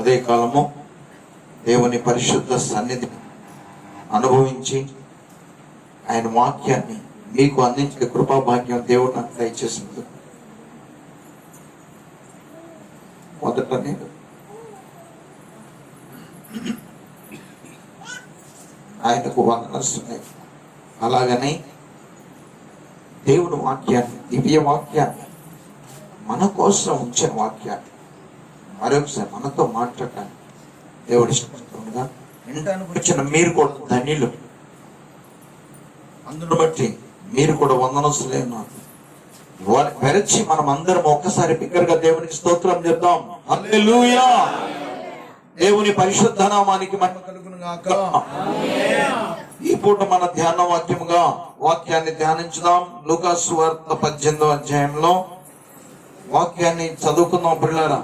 ఉదయకాలము దేవుని పరిశుద్ధ సన్నిధి అనుభవించి ఆయన వాక్యాన్ని మీకు అందించే కృపాభాగ్యం దేవుడు నాకు దయచేసింది. మొదట నేను ఆయనకు వందనస్తున్నాయి. అలాగనే దేవుని వాక్యాన్ని, దివ్య వాక్యాన్ని, మన కోసం ఉంచిన వాక్యాన్ని మరొకసారి మనతో మాట్లాడటానికి దేవుడు ఇష్టపడుతుండగా వినడానికి వచ్చిన మీరు కూడా ధన్యులు. అందును బట్టి మీరు కూడా వందనస్తులే ఉన్నారు. వారిని వెరచి మనం అందరం ఒక్కసారి బిగ్గరగా దేవునికి స్తోత్రం చెప్తాం. హల్లెలూయా. దేవుని పరిశుద్ధ నామానికి మహిమ కలుగును గాక. ఈ పూట మన ధ్యాన వాక్యముగా వాక్యాన్ని ధ్యానించుదాం. లూకా సువార్త 18వ అధ్యాయంలో వాక్యాన్ని చదువుకుందాం పిల్లరా.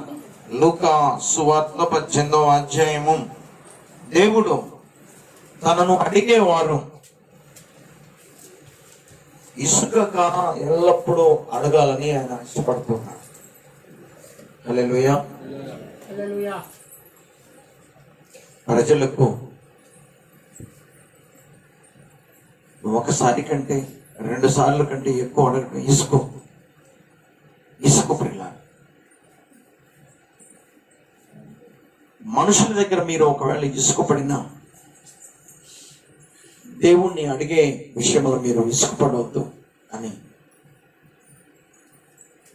లూకా సువార్త 18వ అధ్యాయము. దేవుడు తనను అడిగేవారు ఇసుకక ఎల్లప్పుడూ అడగాలని ఆయన ఇష్టపడుతున్నాడు. హల్లెలూయా. ప్రజలకు ఒకసారి కంటే 2 సార్లు కంటే ఎక్కువ అడగడం ఇసుక పిల్ల. మనుషుల దగ్గర మీరు ఒకవేళ ఇసుకపడినా దేవుణ్ణి అడిగే విషయంలో మీరు విసుగుపడవద్దు అని,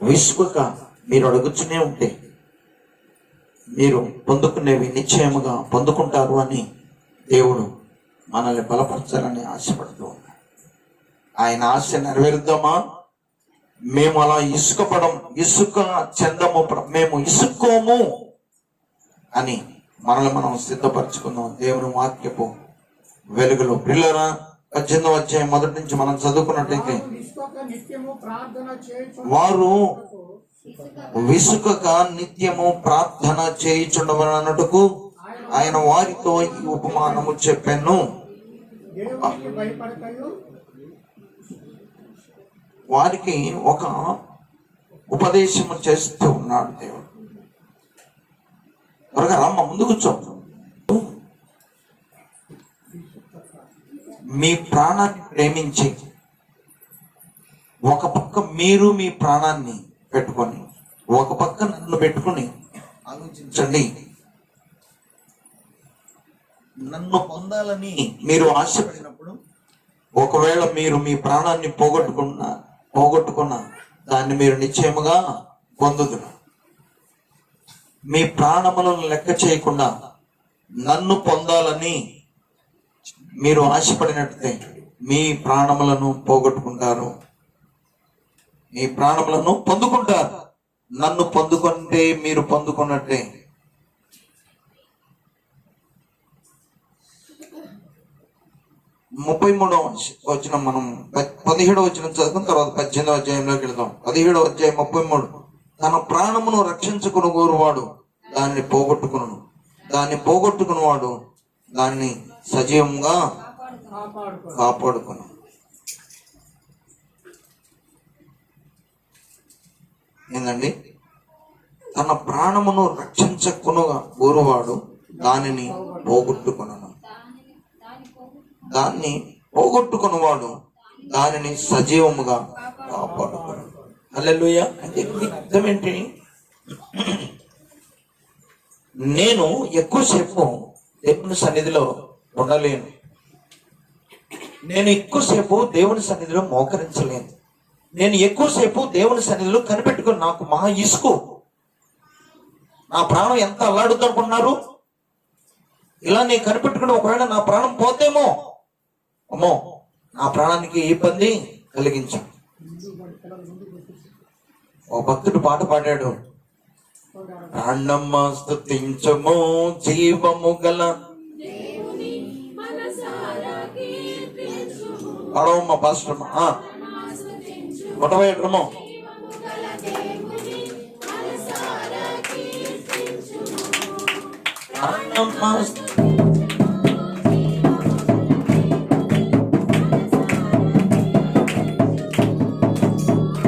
విసుగక మీరు అడుగుతూనే ఉంటే మీరు పొందుకునేవి నిశ్చయముగా పొందుకుంటారు అని దేవుడు మనల్ని బలపరచాలని ఆశపడుతూ ఉన్నాడు. ఆయన ఆశ నెరవేరుద్దామా? మేము అలా ఇసుక చెందము, మేము ఇసుక్కోము అని మనల్ని మనం సిద్ధపరచుకుందాం. దేవుని వాక్యపు వెలుగులో పిల్లరా 18వ అధ్యాయం మొదటి నుంచి మనం చదువుకున్నట్టయితే, వారు విసుకక నిత్యము ప్రార్థన చేయుచుండవనట్టుకు ఆయన వారితో ఈ ఉపమానము చెప్పాను. వారికి ఒక ఉపదేశము చేస్తూ ఉన్నాడు దేవుడు. త్వరగా రమ్మ ముందు కూర్చో. మీ ప్రాణాన్ని ప్రేమించి ఒక పక్క మీరు మీ ప్రాణాన్ని పెట్టుకొని ఒక పక్క నన్ను పెట్టుకుని ఆలోచించండి. నన్ను పొందాలని మీరు ఆశపడినప్పుడు ఒకవేళ మీరు మీ ప్రాణాన్ని పోగొట్టుకున్న దాన్ని మీరు నిశ్చయముగా పొందుదురు. మీ ప్రాణములను లెక్క చేయకుండా నన్ను పొందాలని మీరు ఆశపడినట్లయితే మీ ప్రాణములను పోగొట్టుకుంటారు, మీ ప్రాణములను పొందుకుంటారు. నన్ను పొందుకుంటే మీరు పొందుకున్నట్టే. ముప్పై 33వ వచనం మనం 17వ వచనం చదువుకున్న తర్వాత 18వ అధ్యాయంలోకి వెళ్దాం. 17వ అధ్యాయం 33. తన ప్రాణమును రక్షించుకుని కోరువాడు దాన్ని పోగొట్టుకును, దాన్ని పోగొట్టుకున్నవాడు దాన్ని సజీవంగా కాపాడుకును. ఏందండి? తన ప్రాణమును రక్షించుకునుగా కోరువాడు దానిని పోగొట్టుకును, దాన్ని పోగొట్టుకున్నవాడు దానిని సజీవముగా కాపాడుకును. హల్లెలూయా. అంటే అర్థం ఏంటి? నేను ఎక్కువసేపు దేవుని సన్నిధిలో ఉండలేను, నేను ఎక్కువసేపు దేవుని సన్నిధిలో మోకరించలేను, నేను ఎక్కువసేపు దేవుని సన్నిధిలో కనిపెట్టుకుని నాకు మహా ఇసుకు, నా ప్రాణం ఎంత అల్లాడుతూ అనుకున్నారు. ఇలా నేను కనిపెట్టుకుని ఒకవేళ నా ప్రాణం పోతేమో, అమ్మో నా ప్రాణానికి ఇబ్బంది కలిగించు. ఓ భక్తుడు పాట పాడాడు, ప్రాణమ్మ స్తుతించము జీవము గల పడవమ్మ పాస్టమ్మ కొట్టవేయడము.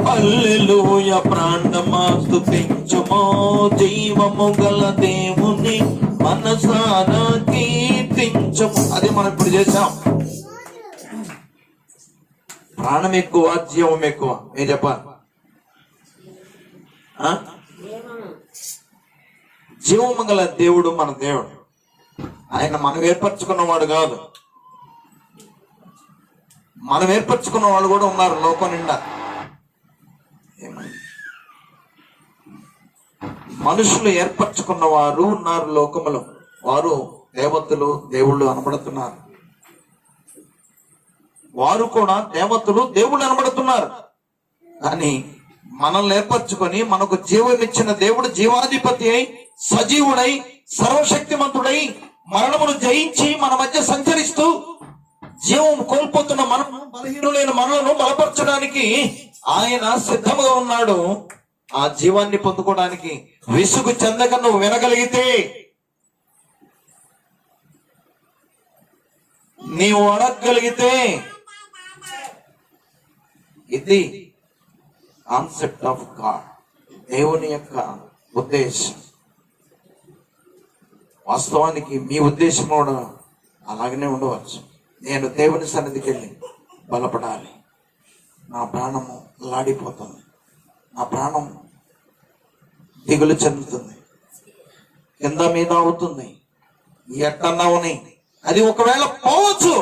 హల్లెలూయా. ప్రాణమా స్తుతించు కీర్తించుము, జీవము గల దేవుని మనసారా కీర్తించుము. అదే మనం ఇప్పుడు చేశాం. ప్రాణం ఎక్కువ, జీవం ఎక్కువ? ఏం చెప్పాలి? జీవము గల దేవుడు మన దేవుడు. ఆయన మనం ఏర్పరచుకున్నవాడు కాదు. మనం ఏర్పరచుకున్న వాళ్ళు కూడా ఉన్నారు లోకం నిండా. మనుషులు ఏర్పరచుకున్న వారు ఉన్నారు లోకములో. వారు దేవతలు, దేవుళ్ళు అనబడుతున్నారు. వారు కూడా దేవతలు, దేవుళ్ళు అనబడుతున్నారు. కానీ మనల్ని ఏర్పరచుకొని మనకు జీవం ఇచ్చిన దేవుడు జీవాధిపతి అయి, సజీవుడై, సర్వశక్తిమంతుడై, మరణమును జయించి మన మధ్య సంచరిస్తూ జీవం కోల్పోతున్న మనము, బలహీనులైన మనలను బలపరచడానికి ఆయన సిద్ధంగా ఉన్నాడు. ఆ జీవాన్ని పొందుకోవడానికి విసుగు చెందక నువ్వు వినగలిగితే, నీవు అడగగలిగితే, ఇది కాన్సెప్ట్ ఆఫ్ గాడ్, దేవుని యొక్క ఉద్దేశం. వాస్తవానికి మీ ఉద్దేశం కూడా అలాగనే ఉండవచ్చు. నేను దేవుని సన్నిధికి వెళ్ళి బలపడాలి, నా ప్రాణము లాడిపోతుంది, నా ప్రాణం దిగులు చెందుతుంది, కింద మీద అవుతుంది, ఎట్టన్నావుని అది ఒకవేళ పోవచ్చు.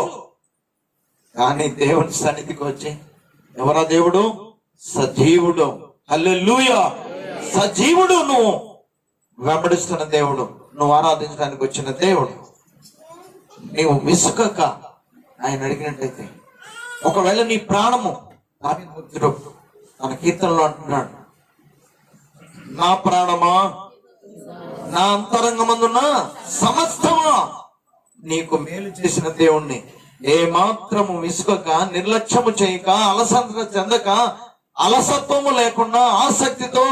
కానీ దేవుని సన్నిధికి వచ్చి, ఎవరా దేవుడు? సజీవుడు. హల్లెలూయా! సజీవుడు. నువ్వు వెంబడిస్తున్న దేవుడు, నువ్వు ఆరాధించడానికి వచ్చిన దేవుడు. నీవు విసుకక ఆయన అడిగినట్టయితే, ఒకవేళ నీ ప్రాణము, తన కీర్తనలో అంటున్నాడు, నా ప్రాణమా, నా అంతరంగమందున్న సమస్తమా నీకు మేలు చేసిన దేవుణ్ణి ఏ మాత్రము విసుకక, నిర్లక్ష్యము చేయక, అలసత్వ చెందక, అలసత్వము లేకుండా ఆసక్తితో,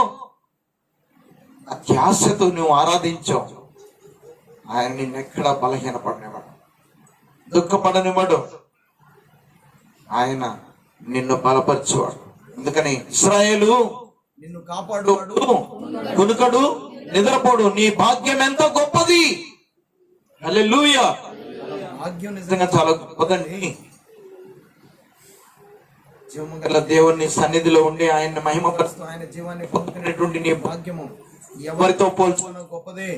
అత్యాశతో నువ్వు ఆరాధించావు. ఆయన నిన్నెక్కడా బలహీనపడనివాడు, దుఃఖపడనివాడు. ఆయన నిన్ను బలపరిచేవాడు. అందుకని ఇశ్రాయేలు నిన్ను కాపాడువాడు, కునుకడు, నిద్రపోడు. నీ భాగ్యం ఎంత గొప్పది! హల్లెలూయా! భాగ్యం నిజంగా చాలా గొప్పదండి. జీవము గల దేవుని సన్నిధిలో ఉండి ఆయన్ని మహిమపరుస్తూ ఆయన జీవాన్ని పొందుకునేటువంటి నీ భాగ్యము ఎవరితో పోల్చుకున్న గొప్పదే.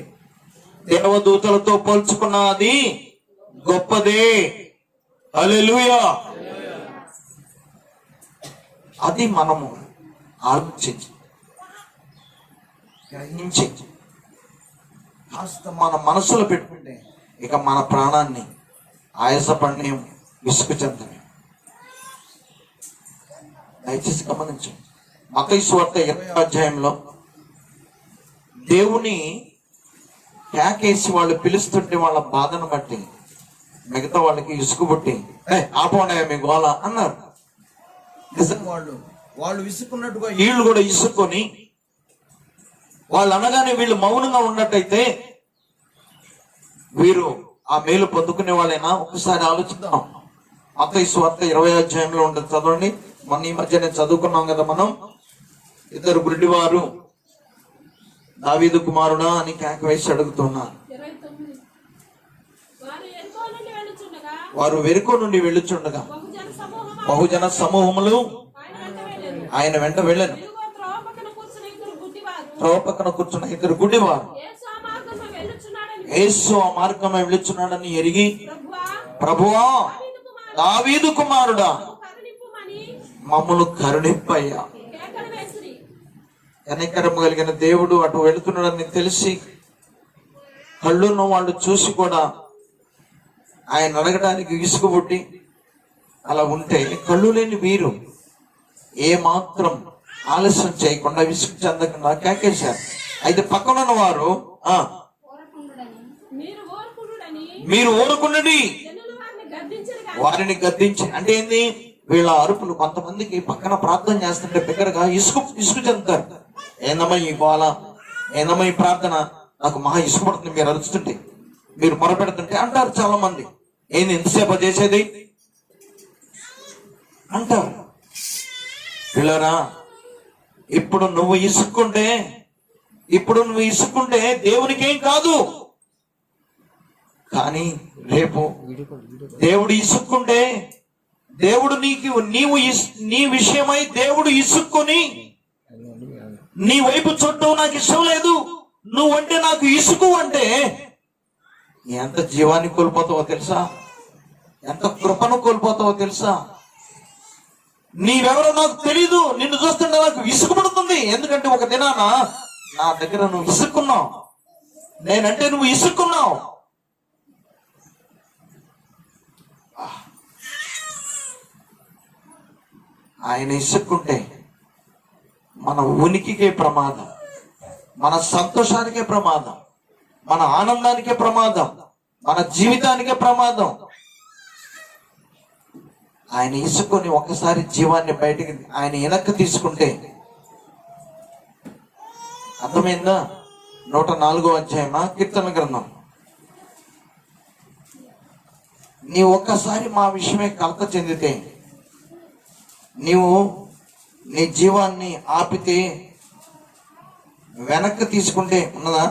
దేవదూతలతో పోల్చుకున్న అది గొప్పదే. హల్లెలూయా! అది మనము ఆలోచించి, గ్రహించి, కాస్త మన మనసులో పెట్టుకుంటే ఇక మన ప్రాణాన్ని ఆయాసపడినేం, విసుగు చెందనేం. దయచేసి గమనించండి. మత్తయి సువార్త 20వ అధ్యాయంలో దేవుని కేకేసి వాళ్ళు పిలుస్తుంటే వాళ్ళ బాధను బట్టి మిగతా వాళ్ళకి ఇసుగు పుట్టి, ఆపోండి మీ గోల అన్నారు. నిజంగా వాళ్ళు విసుకున్నట్టుగా వీళ్ళు కూడా ఇసుక్కొని, వాళ్ళు అనగానే వీళ్ళు మౌనంగా ఉన్నట్టయితే వీరు ఆ మేలు పొందుకునే వాళ్ళైనా? ఒకసారి ఆలోచిద్దాం. మత్తయి సువార్త 20వ అధ్యాయంలో ఉండదు, చదవండి. మన ఈ మధ్య నేను చదువుకున్నాం కదా మనం. ఇద్దరు గుడ్డివారు దావీదు కుమారుడా అని కేక వేసి అడుగుతున్నారు. వారు వెరుకో నుండి వెళ్ళుచుండగా బహుజన సమూహములు ఆయన వెంట వెళ్ళను. త్రోవ పక్కన కూర్చున్న ఇద్దరు గుడ్డివారు యేసు ఆ మార్గంలో వెళ్ళుచున్నాడని ఎరిగి, ప్రభువా, దావీదు కుమారుడా, మమ్మల్ని కరుణింపయ్యా. కనికరము కలిగిన దేవుడు అటు వెళుతున్నాడని తెలిసి కళ్ళున్న వాళ్ళు చూసి కూడా ఆయన అడగడానికి విసుగు పుట్టి అలా ఉంటే, కళ్ళు లేని వీరు ఏ మాత్రం ఆలస్యం చేయకుండా, విసుగు చెందకుండా కేకేశారు. అయితే పక్కనున్న వారు మీరు ఊరుకున్నది వారిని గద్దించి, అంటే ఏంది? వీళ్ళ అరుపులు కొంతమందికి పక్కన ప్రార్థన చేస్తుంటే బిగ్గరగా ఇసుగు చెందుతారు. ఏందమ్మా ఈ గోల, ఏందమ్మా ఈ ప్రార్థన, నాకు మహా ఇసుగు పడుతుంది మీరు అరుస్తుంటే, మీరు మొరపెడుతుంటే అంటారు చాలా మంది. ఏంది ఎంతసేపు చేసేది అంటారు. పిల్లరా, ఇప్పుడు నువ్వు ఇసుక్కుంటే ఇప్పుడు నువ్వు ఇసుక్కుంటే దేవునికి ఏం కాదు, కానీ రేపు దేవుడు ఇసుక్కుంటే దేవుడు నీ విషయమై దేవుడు ఇసుక్కుని నీ వైపు చూడటం నాకు ఇష్టం లేదు, నువ్వంటే నాకు ఇసుకు అంటే ఎంత జీవాన్ని కోల్పోతావో తెలుసా, ఎంత కృపను కోల్పోతావో తెలుసా. నీవెవరో నాకు తెలీదు, నిన్ను చూస్తుంటే నాకు ఇసుకుపడుతుంది. ఎందుకంటే ఒక దినాన నా దగ్గర నువ్వు ఇసుక్కున్నావు, నేనంటే నువ్వు ఇసుక్కున్నావు. ఆయన ఇసుక్కుంటే మన ఉనికికే ప్రమాదం, మన సంతోషానికే ప్రమాదం, మన ఆనందానికే ప్రమాదం, మన జీవితానికే ప్రమాదం. ఆయన ఇసుకొని ఒకసారి జీవాన్ని బయటికి ఆయన వెనక్కి తీసుకుంటే అర్థమైందా? 104వ అధ్యాయమా కీర్తన గ్రంథం. నీ ఒక్కసారి మా విషయమే కలత చెందితే, నీవు నీ జీవాన్ని ఆపితే, వెనక్కి తీసుకుంటే ఉన్నదా?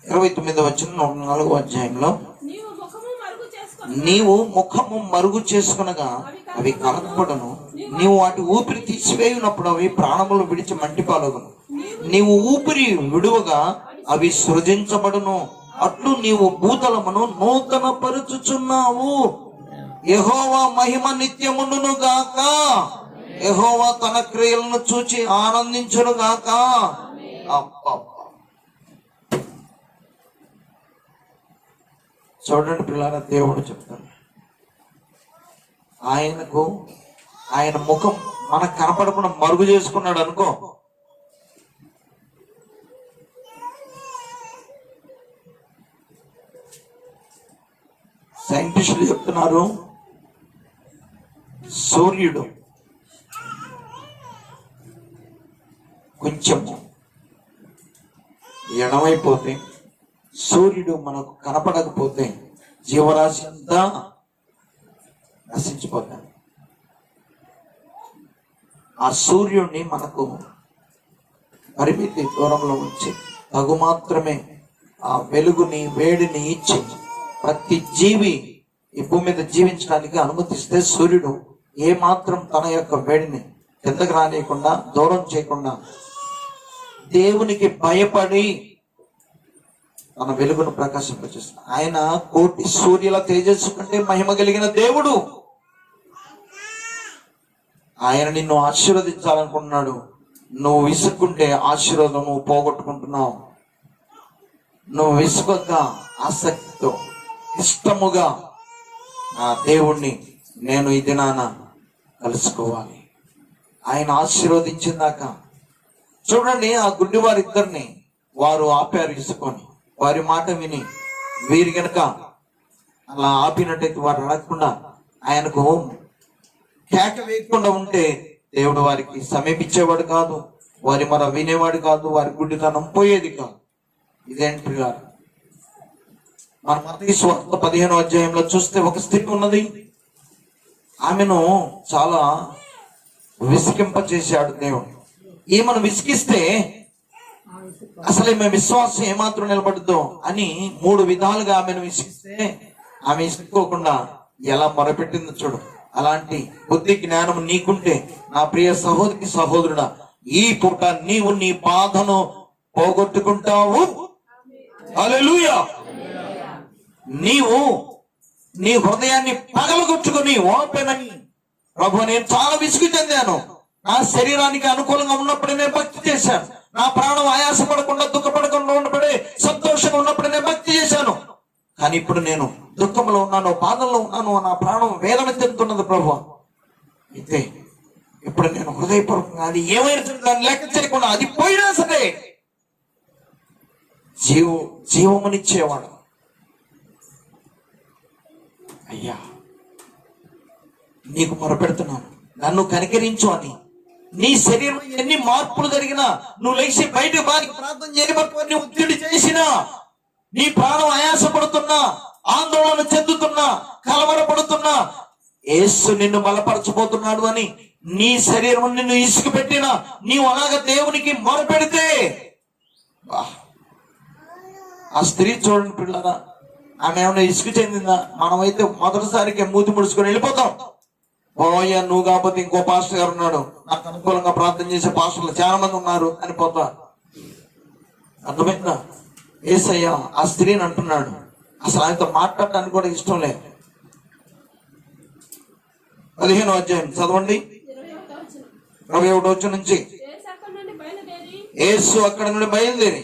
ఇరవై 29వ వచనం 104వ అధ్యాయంలో, నీవు ముఖము మరుగు చేసుకునగా అవి కలగపడను, నీవు వాటి ఊపిరి తీసివేయునప్పుడు అవి ప్రాణములు విడిచి మంటిపాలగును, నీవు ఊపిరి విడువగా అవి సృజించబడును, అట్లు నీవు భూతలమును నూతన పరుచుచున్నావు. యెహోవా మహిమ నిత్యముండును గాక, యెహోవా తన క్రియలను చూచి ఆనందించును గాక. చూడండి పిల్లారా, దేవుడు చెప్తాడు, ఆయన ముఖం మనకు కనపడకుండా మరుగు చేసుకున్నాడు అనుకో, సైంటిస్టులు చెప్తున్నారు, సూర్యుడు కొంచెం ఎడమైపోతే, సూర్యుడు మనకు కనపడకపోతే జీవరాశి అంతా నశించిపోతాడు. ఆ సూర్యుడిని మనకు పరిమితి దూరంలో ఉంచి తగు మాత్రమే ఆ వెలుగుని వేడిని ఇచ్చి ప్రతి జీవి ఈ భూమి మీద జీవించడానికి అనుమతిస్తే, సూర్యుడు ఏ మాత్రం తన యొక్క వేడిని కిందకు రానియకుండా దూరం చేయకుండా దేవునికి భయపడి తన వెలుగును ప్రకాశింపచేస్తాడు. ఆయన కోటి సూర్యుల తేజస్సు కంటే మహిమ కలిగిన దేవుడు. ఆయన నిన్ను ఆశీర్వదించాలనుకుంటున్నాడు. నువ్వు విసుక్కుంటే ఆశీర్వాదం నువ్వు పోగొట్టుకుంటున్నావు. నువ్వు విసుగొద్దా, ఆసక్తితో ఇష్టముగా నా దేవుణ్ణి నేను ఈ దినాన కలుసుకోవాలి, ఆయన ఆశీర్వదించిందాక. చూడండి, ఆ గుడ్డి వారిద్దరిని వారు ఆపారు ఇసుకొని. వారి మాట విని వీరు గనక అలా ఆపినట్టయితే, వారు అడగకుండా ఆయనకు కేక వేయకుండా ఉంటే దేవుడు వారికి సమీపించేవాడు కాదు, వారి మన వినేవాడు కాదు, వారి గుడ్డితనం పోయేది కాదు. ఇదేంటి గారు, మన మత్తయి సువార్త 15వ అధ్యాయంలో చూస్తే ఒక స్త్రీ ఉన్నది. ఆమెను చాలా విసిగింపచేశాడు దేవుడు. ఈమెను విసిగిస్తే అసలు ఈమె విశ్వాసం ఏమాత్రం నిలబడదో అని 3 విధాలుగా ఆమెను విసిగిస్తే ఆమె ఇసుకోకుండా ఎలా మొరపెట్టిందో చూడు. అలాంటి బుద్ధి జ్ఞానం నీకుంటే నా ప్రియ సహోదరి సహోదరుడా, ఈ పూట నీవు నీ బాధను పోగొట్టుకుంటావు. హల్లెలూయా. నీవు నీ హృదయాన్ని పగలగొట్టుకుని ఓపెన్ అని, ప్రభు నేను చాలా విసుగు చెందాను, నా శరీరానికి అనుకూలంగా ఉన్నప్పుడే నేను భక్తి చేశాను, నా ప్రాణం ఆయాసపడకుండా దుఃఖపడకుండా ఉన్నప్పుడే సంతోషంగా ఉన్నప్పుడే నేను భక్తి చేశాను, కానీ ఇప్పుడు నేను దుఃఖంలో ఉన్నాను, బాధల్లో ఉన్నాను, నా ప్రాణం వేదన చెందుతున్నది ప్రభు. అయితే ఇప్పుడు నేను హృదయపూర్వకంగా అది ఏమైనా దాన్ని లెక్క చేయకుండా అది పోయినా సరే జీవమునిచ్చేవాడు, అయ్యా నీకు మొరపెడుతున్నాను, నన్ను కనికరించు అని. నీ శరీరం ఎన్ని మార్పులు జరిగినా, నువ్వు లేచి బయట బారికి ప్రార్థన చేయబట్టుకొని ఒత్తిడి చేసినా, నీ ప్రాణం ఆయాసపడుతున్నా, ఆందోళన చెందుతున్నా, కలవరపడుతున్నా, యేసు నిన్ను బలపరచబోతున్నాడు అని నీ శరీరం నిన్ను ఇసుకు పెట్టినా నీవు అలాగ దేవునికి మొరపెడితే, ఆ స్త్రీ చూడండి పిల్లరా, ఆమె ఏమైనా ఇసుకు చెందిందా? మనమైతే మొదటిసారికి మూతి ముడుచుకొని వెళ్ళిపోతాం. పోయా నువ్వు కాకపోతే ఇంకో పాస్టర్ గారు ఉన్నాడు, నాకు అనుకూలంగా ప్రార్థన చేసే పాస్టర్లు చాలా మంది ఉన్నారు అని పోతా. అర్థమైందా? యేసయ్య ఆ స్త్రీని అంటున్నాడు, అసలు ఆయనతో మాట్లాడటానికి కూడా ఇష్టం లేదు. 15వ అధ్యాయం చదవండి, 21వ వచనం నుంచి. యేసు అక్కడ నుండి బయలుదేరి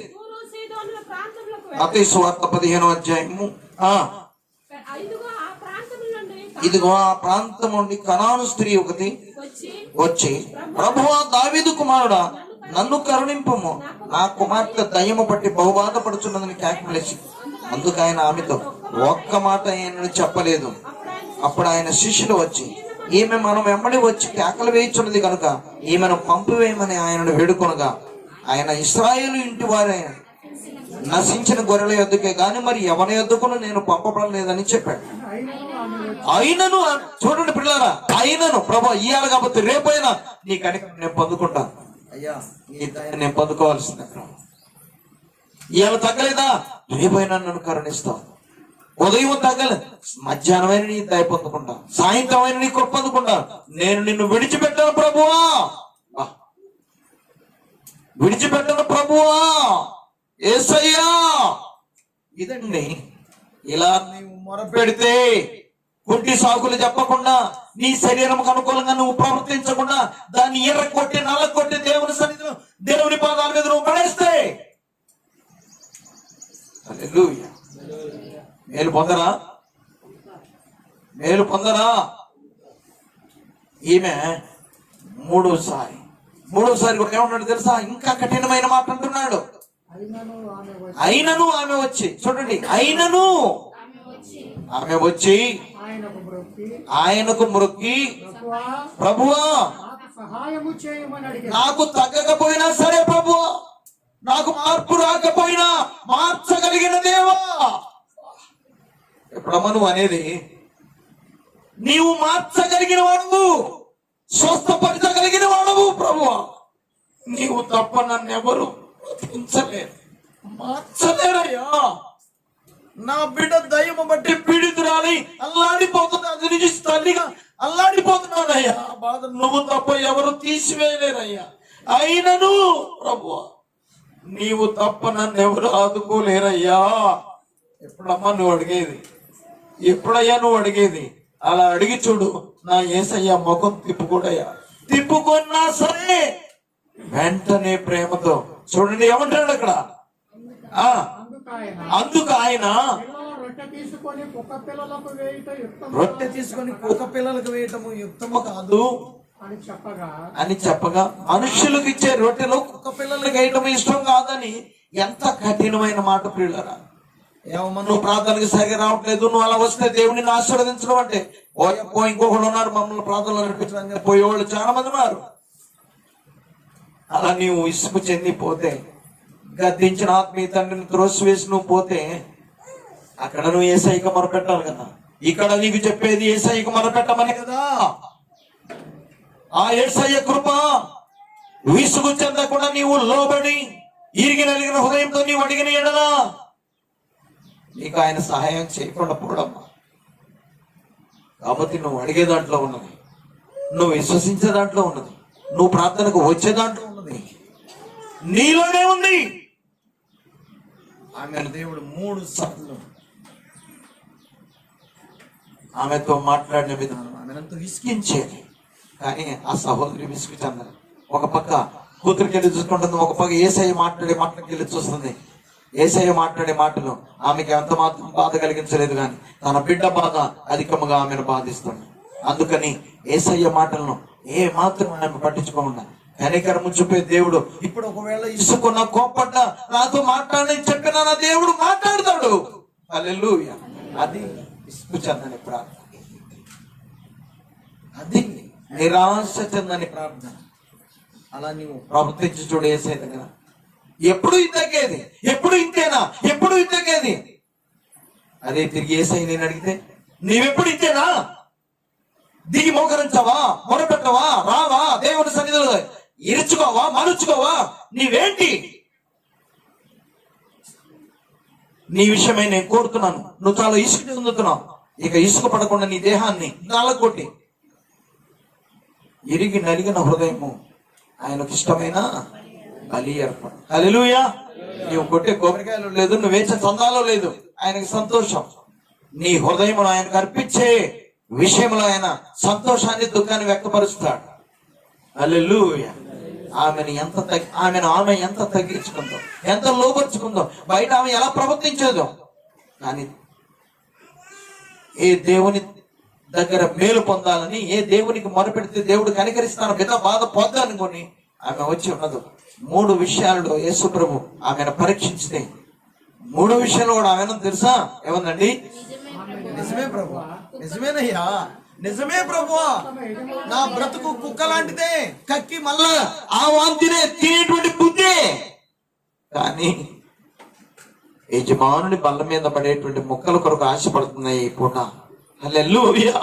మత్తయి సువార్త 15వ అధ్యాయము. ఇదిగో ఆ ప్రాంతం నుండి కనాను స్త్రీ ఒకటి వచ్చి, ప్రభువా దావీదు కుమారుడా నన్ను కరుణింపుము, నా కుమార్తె దయ్యము పట్టి బహుబాధపడుచున్నదని కేకలేసి. అందుకు ఆయన ఆమెతో ఒక్క మాట ఆయనను చెప్పలేదు. అప్పుడు ఆయన శిష్యులు వచ్చి, ఈమె మనం వెంబడి వచ్చి కేకలు వేయించున్నది కనుక ఈమెను పంపివేయమని ఆయనను వేడుకొనగా, ఆయన ఇశ్రాయేలు ఇంటి వారే నశించిన గొర్రెల యొద్దకే గాని మరి ఎవరి యొద్దకును నేను పంపబడలేదని చెప్పాడు. అయినను, చూడండి పిల్లరా, అయినను ప్రభు ఇయ్యాలి కాబట్టి రేపైనా నీ కనికరం నేను పొందుకుంటాను అయ్యా, నీ దయ నేను పొందుకోవాల్సిందే. ఇవాళ తగ్గలేదా, రేపైనా నన్ను కరుణిస్తావు. ఉదయం తగ్గలేదు, మధ్యాహ్నమైన నీ దయ పొందుకుంటా, సాయంత్రమైన నీ కృప పొందుకుంటా. నేను నిన్ను విడిచిపెట్టాను ప్రభువా, విడిచిపెట్టాను ప్రభువా, యేసయ్యా. ఇదండి, ఇలా నీవు మొరపెడితే, కుంటి సాకులు చెప్పకుండా, నీ శరీరంకు అనుకూలంగా నువ్వు ప్రవర్తించకుండా, దాన్ని ఎర్రకొట్టి నల్లకొట్టి దేవుని సన్నిధిలో దేవుని పాదాల మీద నువ్వు పడేస్తే హల్లెలూయా. మేలు పొందరా, మేలు పొందరా. ఈమె మూడోసారి కూడా ఏమన్నాడు తెలుసా? ఇంకా కఠినమైన మాట అంటున్నాడు. అయినను ఆమె వచ్చి, చూడండి, అయినను ఆమె వచ్చి ఆయనకు మ్రొక్కి, ప్రభువా నాకు తగ్గకపోయినా సరే ప్రభువా, నాకు మార్పు రాకపోయినా మార్చగలిగిన దేవా. ఎప్పుడమ్మా నువ్వు అనేది? నీవు మార్చగలిగిన వాడువు, స్వస్థపరచగలిగిన వాడువు ప్రభువా. నీవు తప్ప నన్నెవరు మార్చలేరయ్యా. నా బిడ్డ దయ్యము బట్టి పీడితురాలి అల్లాడిపోతున్నా, అది నుంచి తల్లిగా అల్లాడిపోతున్నానయ్యా. బాధ నువ్వు తప్ప ఎవరు తీసివేయలేరయ్యా. అయినను ప్రభువా నీవు తప్ప నన్ను ఎవరు ఆదుకోలేరయ్యా. ఎప్పుడమ్మా నువ్వు అడిగేది? ఎప్పుడయ్యా నువ్వు అడిగేది? అలా అడిగి చూడు, నా యేసయ్య ముఖం తిప్పుకోడయ్యా. తిప్పుకున్నా సరే వెంటనే ప్రేమతో, చూడండి ఏమంటాడు అక్కడ, అందుకు ఆయన రొట్టె తీసుకొని కుక్క పిల్లలకు వేయటము యుక్తము కాదు అని చెప్పగా, మనుషులకు ఇచ్చే రొట్టెలో కుక్క పిల్లలకు వేయటం ఇష్టం కాదని. ఎంత కఠినమైన మాట ప్రియులరా. ఏమన్నా నువ్వు ప్రార్థనకి సరిగా రావట్లేదు, నువ్వు అలా వస్తే దేవుడిని ఆశీర్వదించడం అంటే, ఇంకొకళ్ళు ఉన్నారు మమ్మల్ని ప్రార్థనలు నడిపించడానికి పోయేవాళ్ళు చాలా మంది ఉన్నారు. అలా నీవు ఇసుకు చెందిపోతే, గద్దించిన ఆత్మీయ తండ్రిని త్రోసివేసి నువ్వు పోతే, అక్కడ నువ్వు యేసయ్యకు మొరపెట్టాలి కదా. ఇక్కడ నీకు చెప్పేది యేసయ్యకు మొరపెట్టమని కదా. ఆ యేసయ్య కృప, విసుగు చెందకుండా నీవు లోబడి ఇరిగి నలిగిన హృదయంతో నీవు అడిగిన ఎడలా నీకు ఆయన సహాయం చేయకుండా పోవడమ్మా. కాబట్టి నువ్వు అడిగే దాంట్లో ఉన్నది, నువ్వు విశ్వసించే దాంట్లో ఉన్నది, నువ్వు ప్రార్థనకు వచ్చే దాంట్లో ఉన్నది, నీలోనే ఉంది. ఆమెను దేవుడు 3 సార్లు ఆమెతో మాట్లాడిన విధానం ఆమెనంతా విసిగించేది. కానీ ఆ సహోదరి విసుగు చెందదు. ఒక పక్క కూతురికి వెళ్ళి చూసుకుంటుంది, ఒక పక్క యేసయ్య మాట్లాడే మాటలకి వెళ్ళి చూస్తుంది. యేసయ్య మాట్లాడే మాటలు ఆమెకి ఎంత మాత్రం బాధ కలిగించలేదు, కానీ తన బిడ్డ బాధ అధికముగా ఆమెను బాధిస్తుంది. అందుకని యేసయ్య మాటలను ఏ మాత్రం ఆమె పట్టించుకోకుండా కనికరము చూపే దేవుడు, ఇప్పుడు ఒకవేళ ఇసుకున్న కోపడ్డ నాతో మాట్లాడని చెప్పిన నా దేవుడు మాట్లాడతాడు. హల్లెలూయా. అది ఇసుకు చెందని ప్రార్థన, అది నిరాశ చెందని ప్రార్థన. అలా నీవు ప్రవర్తించి చూడు యేసయ్య దగ్గర. ఎప్పుడు ఇంతకేది, ఎప్పుడు ఇంతేనా, ఎప్పుడు ఇంతకేది అదే తిరిగి యేసయ్య నేను అడిగితే నీవెప్పుడు ఇచ్చేనా? దిగి మోకరించవా, మొరపెట్టవా, రావా, దేవుని సన్నిధిలో ఇరుచుకోవా, మలుచుకోవా? నీవేంటి? నీ విషయమై నేను కోరుతున్నాను. నువ్వు చాలా ఇసుక చెందుతున్నావు. ఇక ఇసుక పడకుండా నీ దేహాన్ని నాలకొట్టి ఇరిగి నలిగిన హృదయము ఆయనకు ఇష్టమైన బలి అర్పణ. హల్లెలూయా. నీవు కొట్టే కొబ్బరికాయలు లేదు, నువ్వు వేసే చందాలో లేదు, ఆయనకి సంతోషం. నీ హృదయం ఆయనకు అర్పించే విషయంలో ఆయన సంతోషాన్ని, దుఃఖాన్ని వ్యక్తపరుస్తాడు. హల్లెలూయా. ఆమె ఎంత తగ్గించుకుందో, ఎంత లోపరుచుకుందో, బయట ఆమె ఎలా ప్రవర్తించేదో, కానీ ఏ దేవుని దగ్గర మేలు పొందాలని, ఏ దేవునికి మొరపెడితే దేవుడు కనికరిస్తాను, బిడ్డ బాధ పొందాలనుకొని ఆమె వచ్చి ఉన్నది. 3 విషయాల్లో యేసు ప్రభు ఆమెను పరీక్షించితే 3 విషయాలు కూడా ఆమెను తెలుసా ఏమందండి? నిజమే ప్రభు, నిజమేనయ్యా, నిజమే ప్రభు, నా బ్రతుకు కుక్క లాంటిదే, కక్కి మళ్ళా ఆ వాంతినే తినేటువంటి బుద్ధి. కానీ యజమానుని బల్ల మీద పడేటువంటి ముక్కల కొరకు ఆశపడుతున్నాయి ఈ పూట. హల్లెలూయా.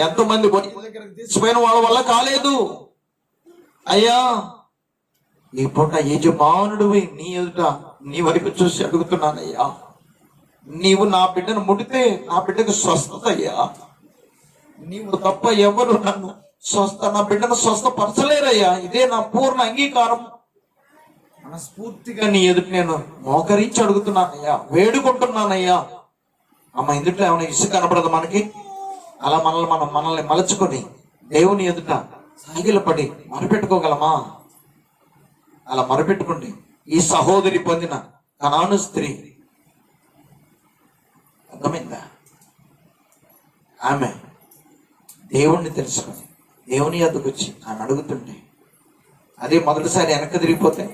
ఎంతో మంది దగ్గరకు తీసిపోయిన వాళ్ళ వల్ల కాలేదు. అయ్యా, ఈ పూట యజమానుడు నీ ఎదుట నీ వైపు చూసి అడుగుతున్నానయ్యా, నీవు నా బిడ్డను ముడితే నా బిడ్డకు స్వస్థత అయ్యా. నీవు తప్ప ఎవరు నన్ను నా బిడ్డను స్వస్థపరచలేరయ్యా. ఇదే నా పూర్ణ అంగీకారం. మనస్ఫూర్తిగా నీ ఎదుట నేను మోకరించి అడుగుతున్నానయ్యా, వేడుకుంటున్నానయ్యా. అమ్మ, ఎదుట ఏమైనా ఇసుక కనపడదు మనకి? అలా మనల్ని మలచుకొని దేవుని ఎదుట సాగిలపడి మరపెట్టుకోగలమా? అలా మరపెట్టుకుంటే ఈ సహోదరి పొందిన కనాను స్త్రీ అర్థమైందా? ఆమె దేవుణ్ణి తెలుసుకొని దేవుని యొద్దకు వచ్చి ఆమె అడుగుతుంటే, అది మొదటిసారి వెనక్కి తిరిగిపోతే,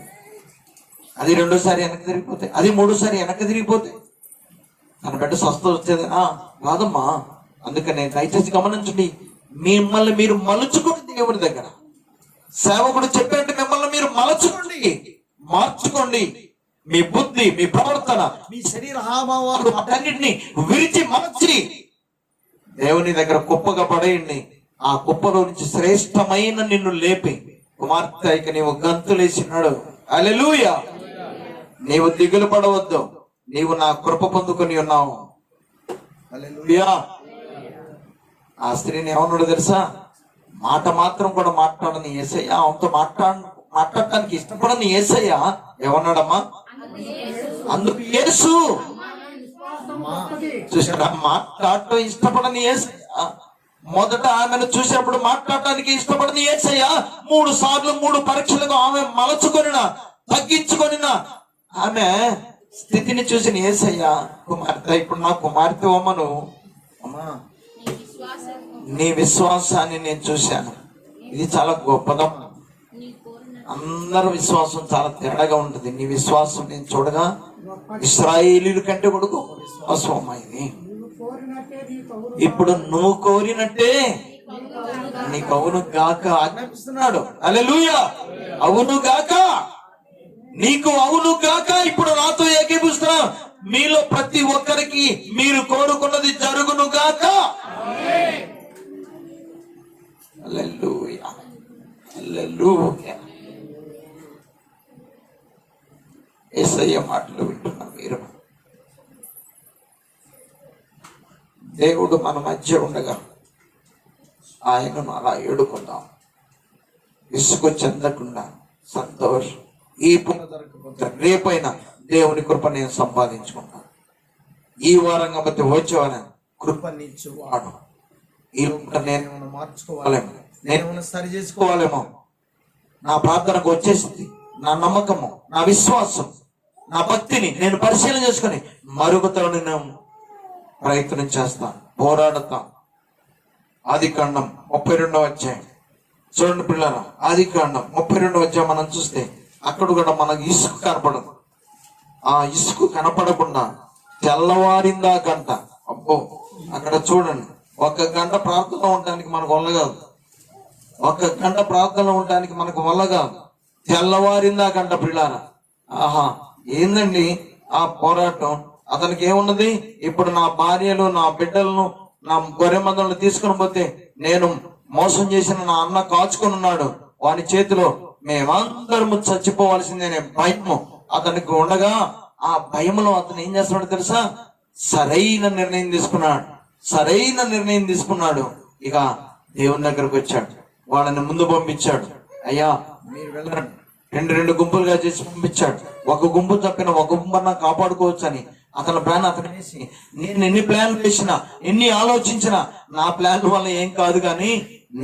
అది రెండోసారి వెనక్కి తిరిగిపోతే, అది మూడోసారి వెనక్కి తిరిగిపోతే తన బిడ్డ స్వస్థత వచ్చేదేనా? కాదమ్మా. అందుకని దయచేసి గమనించండి, మిమ్మల్ని మీరు మలుచుకోండి. దేవుని దగ్గర సేవకుడు చెప్పేట్టు మిమ్మల్ని మీరు మలచుకోండి, మార్చుకోండి. మీ బుద్ధి, మీ ప్రవర్తన, మీ శరీర హావభావాలు అన్నింటినీ విరిచి మార్చి దేవుని దగ్గర కుప్పగా పడేయండి. ఆ కుప్పలో నుంచి శ్రేష్టమైన నిన్ను లేపి, కుమార్తె ఇక నీవు గంతులేసినాడు. హల్లెలూయా. నీవు దిగులు పడవద్దు, నీవు నా కృప పొందుకొని ఉన్నావు. హల్లెలూయా. ఆ స్త్రీని ఏమన్నాడు తెలుసా? మాట మాత్రం కూడా మాట్లాడని యేసయ్య, ఆమెతో మాట్లాడటానికి ఇష్టపడని యేసయ్య ఏమన్నాడమ్మా? అందుకు యేసు చూసారా, మాట్లాడటం ఇష్టపడని యేసయ్య మొదట ఆమెను చూసినప్పుడు మాట్లాడటానికి ఇష్టపడని యేసయ్య 3 సార్లు 3 పరీక్షలకు ఆమె మలచుకొనిన, తగ్గించుకొనిన ఆమె స్థితిని చూసిన యేసయ్య, కుమార్తె, ఇప్పుడు నా కుమార్తె అమ్మను, అమ్మా నీ విశ్వాసాన్ని నేను చూశాను, ఇది చాలా గొప్పదమ్మా. అందరి విశ్వాసం చాలా తేడాగా ఉంటుంది. నీ విశ్వాసం నేను చూడగా ఇశ్రాయేలీయుల కంటే కూడా గొప్ప విశ్వాసం అమ్మా ఇది. ఇప్పుడు నువ్వు కోరినట్టే నీకు అవును గాక ఆజ్ఞాపిస్తున్నాడు. హల్లెలూయా. అవును గాక, నీకు అవును గాక. ఇప్పుడు నాతో ఏకీభవిస్తున్నా, మీలో ప్రతి ఒక్కరికి మీరు కోరుకున్నది జరుగును గాక. హల్లెలూయా, హల్లెలూయా. యేసయ్య మాటలు వింటున్నా మీరు. దేవుడు మన మధ్య ఉండగా ఆయనను అలా ఏడుకుందాం, విసుగు చెందకుండా. సంతోషం. ఈ పూట జరగకపోతే రేపైనా దేవుని కృప నేను సంపాదించుకుంటాను. ఈ వారం కాబట్టి వచ్చేవాళ్ళ కృపనిచ్చేవాడు. ఈ పూట నేను మార్చుకోవాలేమో, నేను సరి చేసుకోవాలేమో. నా ప్రార్థనకు వచ్చేసింది. నా నమ్మకము, నా విశ్వాసం, నా భక్తిని నేను పరిశీలన చేసుకుని మరొకతోని నేను ప్రయత్నం చేస్తాను, పోరాడతాను. ఆదికాండం 32వ అధ్యాయం చూడండి పిల్లరా. ఆదికాండం 32వ అధ్యాయం మనం చూస్తే అక్కడ కూడా మనకు ఇసుక కనపడదు. ఆ ఇసుక కనపడకుండా తెల్లవారిందాకంట, అబ్బో అక్కడ చూడండి, 1 గంట ప్రార్థన ఉండడానికి మనకు వల్ల కాదు. 1 గంట ప్రార్థన ఉండడానికి మనకు వల్ల కాదు. తెల్లవారిందాకంట పిల్లారా. ఆహా, ఏందండి ఆ పోరాటం, అతనికి ఏమున్నది? ఇప్పుడు నా భార్యలు, నా బిడ్డలను, నా గొర్రె మందలను తీసుకుని పోతే నేను మోసం చేసిన నా అన్న కాచుకొని ఉన్నాడు, వాని చేతిలో మేమందరము చచ్చిపోవాల్సిందేనే భయము అతనికి ఉండగా, ఆ భయములో అతను ఏం చేస్తున్నాడు తెలుసా? సరైన నిర్ణయం తీసుకున్నాడు. ఇక దేవుని దగ్గరకు వచ్చాడు, వాళ్ళని ముందు పంపించాడు. అయ్యా మీరు వెళ్ళండి, రెండు గుంపులుగా చేసి పంపించాడు. ఒక గుంపు తప్పిన ఒక గుంపన్నా కాపాడుకోవచ్చు అని అతని ప్లాన్ అతను వేసి, నేను ఎన్ని ప్లాన్లు వేసినా, ఎన్ని ఆలోచించినా నా ప్లాన్ వల్ల ఏం కాదు, కానీ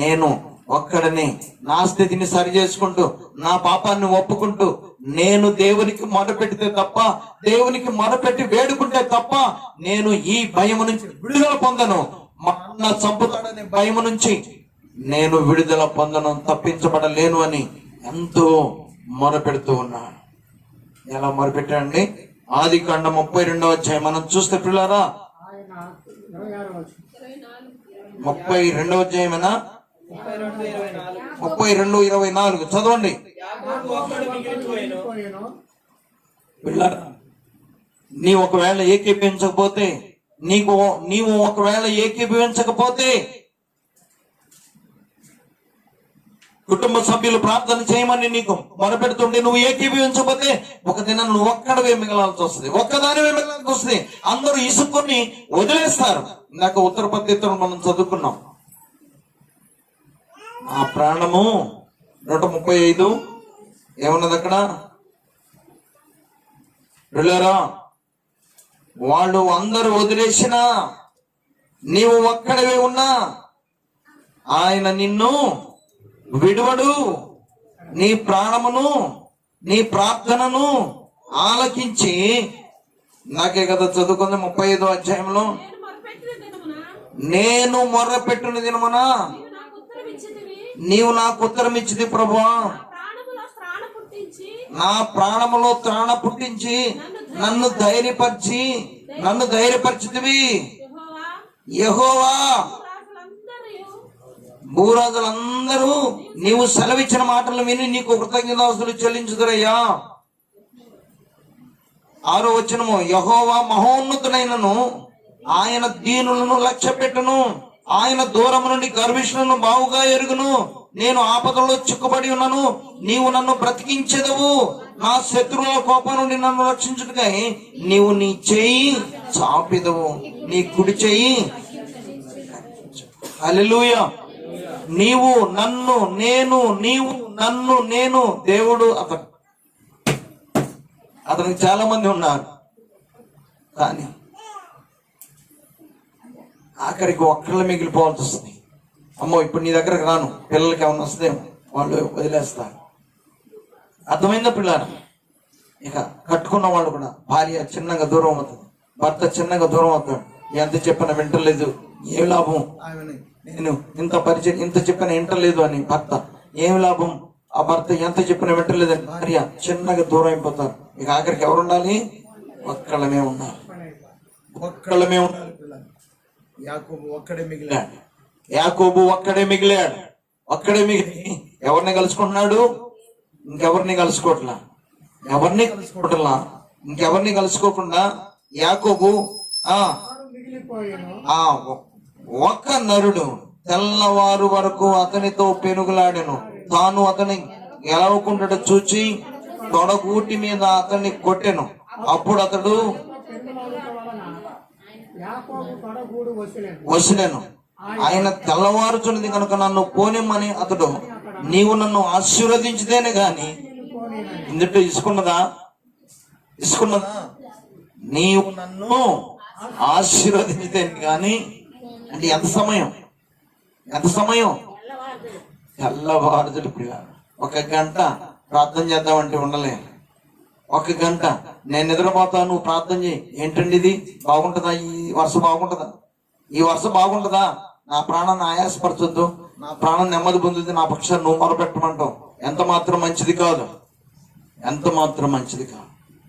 నేను ఒక్కడనే నా స్థితిని సరి చేసుకుంటూ, నా పాపాన్ని ఒప్పుకుంటూ, నేను దేవునికి మొరపెడితే తప్ప, దేవునికి మొరపెట్టి వేడుకుంటే తప్ప నేను ఈ భయము నుంచి విడుదల పొందను. మా అన్న చంపుతాడనే భయము నుంచి నేను విడుదల పొందను, తప్పించబడలేను అని ఎంతో మొరపెడుతూ ఉన్నాడు. ఎలా మొరపెట్టాడండి? ఆదికాండం 32వ అధ్యాయం మనం చూస్తే పిల్లారా, 32వ అధ్యాయమేనా? 32:24 చదవండి. పిల్లారా, నీవు ఒకవేళ ఏకీభవించకపోతే కుటుంబ సభ్యులు ప్రార్థన చేయమని నీకు మొరపెడుతుంటే నువ్వు ఏకీభవించకపోతే ఒక దినం నువ్వు ఒక్కడవే మిగలాల్సి వస్తుంది, ఒక్కదానివే మిగలాల్సి వస్తుంది. అందరూ ఇసుక్కొని వదిలేస్తారు. ఇందాక ఉత్తర పద్ధతిలో మనం చదువుకున్నాం. ఆ ప్రాణము 135 ఏమున్నది అక్కడ? వెళ్ళారా, వాళ్ళు అందరూ వదిలేసినా నీవు ఒక్కడవే ఉన్నా ఆయన నిన్ను విడువడు, నీ ప్రాణమును, నీ ప్రార్థనను ఆలకించి, నాకే కదా చదువుకుంది 35వ అధ్యాయంలో, నేను మొర్రపెట్టిన దినమున నీవు నాకు ఉత్తరం ఇచ్చిది ప్రభువా, నా ప్రాణములో త్రాణ పుట్టించి నన్ను ధైర్యపరిచితివి. యెహోవా, భూరాజులందరూ నీవు సెలవిచ్చిన మాటలు విని నీకు కృతజ్ఞతాస్తులు చెల్లించుదురయ్యా. 6వ వచనము, యెహోవా మహోన్నతుడైనను, ఆయన దీనులను లక్ష్య పెట్టును, ఆయన దూరం నుండి గర్విష్ఠులను బావుగా ఎరుగును. నేను ఆపదలో చిక్కుబడి ఉన్నాను, నీవు నన్ను బ్రతికించెదవు. నా శత్రువుల కోపం నుండి నన్ను రక్షించుటకై నీవు నీ చేయి చాపిదవు, నీ కుడి చేయి. హల్లెలూయా. నీవు నన్ను నేను, నీవు నన్ను నేను. దేవుడు అతనికి చాలా మంది ఉన్నారు, కానీ ఆఖరికి ఒక్కళ్ళు మిగిలిపోవాల్సి వస్తుంది. అమ్మో ఇప్పుడు నీ దగ్గరకు రాను, పిల్లలకి ఏమన్నా వస్తేమో వాళ్ళు వదిలేస్తారు. అర్థమైందా పిల్లలు? ఇక కట్టుకున్న వాళ్ళు కూడా, భార్య చిన్నగా దూరం అవుతుంది, భర్త చిన్నగా దూరం అవుతాడు. ఎంత చెప్పినా వింటలేదు, ఏం లాభం, నేను ఇంత చెప్పిన వింటలేదు అని భర్త, ఏం లాభం, ఆ భర్త ఎంత చెప్పినా వింటలేదని భార్య చిన్నగా దూరం అయిపోతారు. ఇక ఆఖరికి ఎవరు ఉండాలి? ఒక్కళ్ళమే ఉండాలి. యాకోబు ఒక్కడే మిగిలాడు. ఒక్కడే మిగిలి ఎవరిని కలుసుకుంటున్నాడు? ఇంకెవరిని కలుసుకోకుండా యాకోబు ఒక్క నరుడు తెల్లవారు వరకు అతనితో పెనుగులాడెను. తాను అతని గెలవకుండా చూచి తొడగూటి మీద అతన్ని కొట్టెను. అప్పుడు అతడు వసిలేను. ఆయన తెల్లవారుచున్నది కనుక నన్ను పోనిమ్మని అతడు, నీవు నన్ను ఆశీర్వదించితేనే గాని ఇందులో ఇసుకున్నదా? నీవు నన్ను ఆశీర్వదించితేనే గాని. అంటే ఎంత సమయం తెల్లవారుజులు. ఒక గంట ప్రార్థన చేద్దామంటే ఉండలే. ఒక గంట నేను నిద్రపోతాను, నువ్వు ప్రార్థన చేయి. ఏంటండి ఇది? బాగుంటుందా? ఈ వర్ష బాగుంటుందా? నా ప్రాణాన్ని ఆయాసపరచొద్దు, నా ప్రాణం నెమ్మది పొందుద్ది, నా పక్షాన్ని నువ్వు మొరపెట్టమంటావు. ఎంత మాత్రం మంచిది కాదు.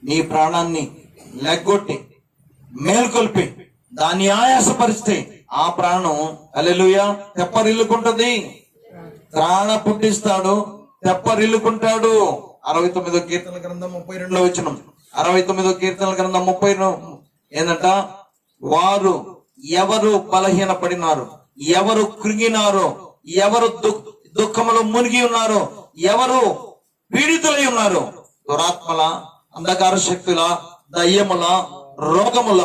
నీ ప్రాణాన్ని లెగ్గొట్టి మేల్కొల్పి దాన్ని ఆయాసపరిస్తే ఆ ప్రాణం హల్లెలూయా తెప్పరిల్లుకుంటది. త్రాణ పుట్టిస్తాడు, తెప్పరిల్లుకుంటాడు. 69వ కీర్తన గ్రంథం 32వ వచనం. 69వ కీర్తన గ్రంథం ఏంటంట, వారు ఎవరు బలహీనపడినారు, ఎవరు కృంగినారో, ఎవరు దుఃఖములో మునిగి ఉన్నారో, ఎవరు పీడితులై ఉన్నారు, దురాత్మల, అంధకార శక్తుల, దయ్యముల, రోగముల,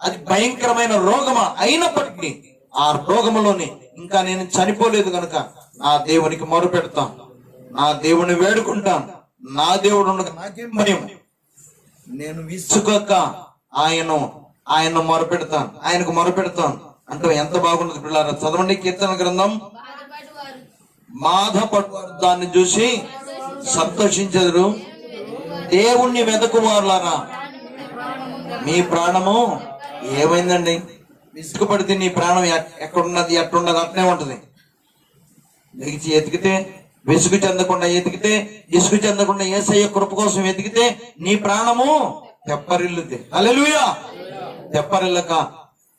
అది భయంకరమైన రోగమా అయినప్పటికీ ఆ రోగములోని ఇంకా నేను చనిపోలేదు కనుక నా దేవునికి మొరు పెడతాను, నా దేవుని వేడుకుంటాను, నా దేవుడు ఉండగా నాకేం భయం, నేను విసుగక ఆయన మొరపెడతాను, ఆయనకు మొరపెడతాను అంటే ఎంత బాగుంటుంది పిల్లారా. చదవండి కీర్తన గ్రంథం. బాధపడ్డారు దాన్ని చూసి సంతోషించదురు, దేవుణ్ణి వెతకువారులారా మీ ప్రాణము ఏమైందండి. విసుగుపడితే నీ ప్రాణం ఎక్కడున్నది, ఎట్లున్నది అట్లే ఉంటది. లెగిచి ఎతికితే, విసుగు చెందకుండా ఎతికితే, ఇసుగు చెందకుండా యేసయ్య కృప కోసం ఎతికితే నీ ప్రాణము తెప్పరిల్లుద్ది. హల్లెలూయా.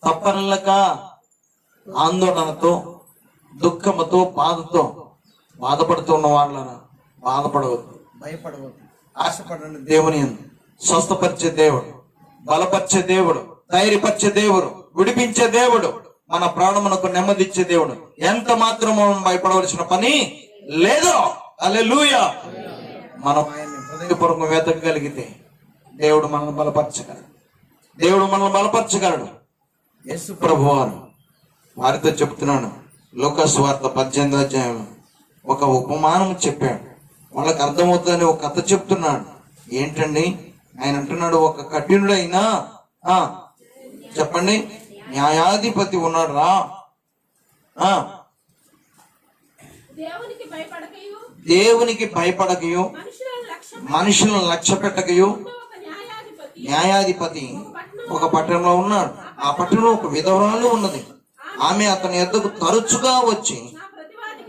తప్పరిల్లక ఆందోళనతో, దుఃఖముతో, బాధతో బాధపడుతున్న వాళ్ళను బాధపడవద్దు, భయపడవద్దు, ఆశపడండి. దేవుని స్వస్థపరిచే దేవుడు, బలపరిచే దేవుడు, ధైర్యపరిచే దేవుడు, విడిపించే దేవుడు, మన ప్రాణమునకు నెమ్మదిచ్చే దేవుడు. ఎంత మాత్రం మనం భయపడవలసిన పని లేదు. హల్లెలూయా. మనం ఆయన్ని హృదయపూర్వకంగా వెతకగలిగితే దేవుడు మనల్ని బలపరచగలడు. యేసు ప్రభువారు వారితో చెప్తున్నాను, లూకాసు వార్త 18వ అధ్యాయం ఒక ఉపమానం చెప్పాడు. వాళ్ళకి అర్థమవుతుందని ఒక కథ చెప్తున్నాడు. ఏంటండి ఆయన అంటున్నాడు, ఒక కఠినుడైనా చెప్పండి న్యాయాధిపతి ఉన్నాడు రా, దేవునికి భయపడకయు మనుషులను లక్ష్య పెట్టకయు న్యాయాధిపతి ఒక పట్టణంలో ఉన్నాడు. ఆ పట్టణంలో ఒక విధవరాలు ఉన్నది. ఆమె అతని యొద్దకు తరచుగా వచ్చి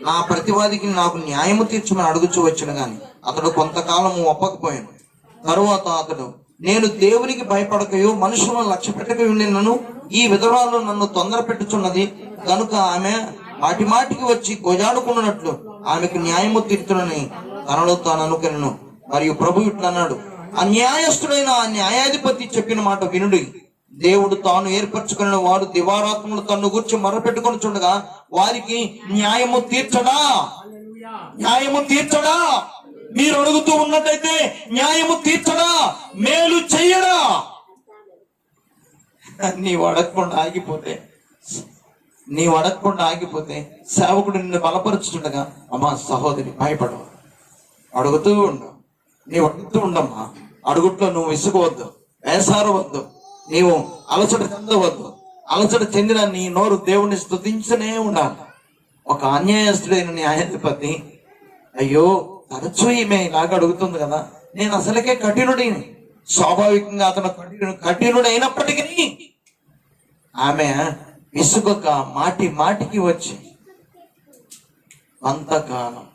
నా ప్రతివాదికి నాకు న్యాయము తీర్చమని అడుగుచూ వచ్చాను గాని అతడు కొంతకాలము ఒప్పకపోయాను. తరువాత అతడు, నేను దేవునికి భయపడకయు మనుషులను లక్ష్య పెట్టకయు నిన్నను ఈ విధవరాలు నన్ను తొందర పెట్టుచున్నది కనుక ఆమె మాటికి వచ్చి గొజాడుకున్నట్లు ఆమెకు న్యాయము తీర్చునని తనలో తాను అనుకున్నాను. మరియు ప్రభు ఇట్లన్నాడు, అన్యాయస్తుడైన ఆ న్యాయాధిపతి చెప్పిన మాట వినుడి. దేవుడు తాను ఏర్పరచుకున్న వాడు దివారాత్మలు తన్ను గురించి మర్రపెట్టుకొని చూడగా వారికి న్యాయము తీర్చడా? మీరు అడుగుతూ ఉన్నట్టయితే న్యాయము తీర్చడా? మేలు చెయ్యడా? నీవు అడగకుండా ఆగిపోతే సేవకుడు నిన్ను బలపరుచుండగా, అమ్మా సహోదరి భయపడవు, అడుగుతూ ఉండమ్మా. అడుగుట్లో నువ్వు విసుగవద్దు, వేసారవద్దు, నీవు అలసట చెందవద్దు. అలసట చెందిన నీ నోరు దేవుణ్ణి స్తుతించనే ఉండాలి. ఒక అన్యాయస్తుడైన న్యాయాధిపతి, అయ్యో తరచూ ఈమె ఇలాగ అడుగుతుంది కదా, నేను అసలుకే కఠినుడిని. స్వాభావికంగా అతను కఠినుడైనప్పటికీ ఆమె విసుగక మాటికి వచ్చి, అంతకాలం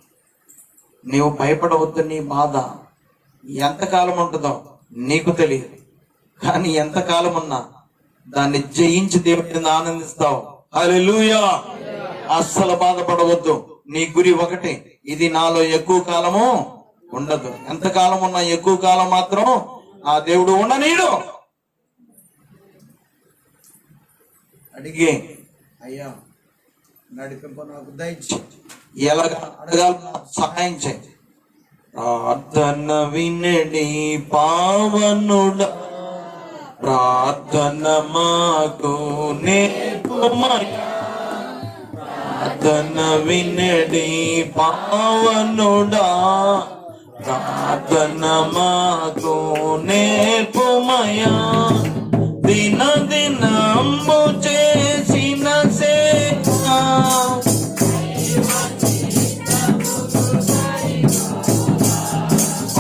నీవు భయపడవద్దు. నీ బాధ ఎంతకాలం ఉంటుందో నీకు తెలియదు, కానీ ఎంతకాలం ఉన్నా దాన్ని జయించి దేవుడిని ఆనందిస్తావు. హల్లెలూయా. అస్సలు బాధపడవద్దు. నీ గురి ఒకటి, ఇది నాలో ఎక్కువ కాలము ఉండదు. ఎంతకాలం ఉన్నా ఎక్కువ కాలం మాత్రం ఆ దేవుడు ఉండనీడు. అడిగి, అయ్యా నడిపింపు నాకు దయచేయి, ఎలాగ అడగాలి సహాయం చేయి. ప్రార్థన వినడి పావనుడా, ప్రార్థన మాకు నేర్పుమయ్యా. ప్రార్థన వినడి పావనుడా, ప్రార్థన మాకు నేర్పుమయ్యా. దినంబు చేసిన సేవ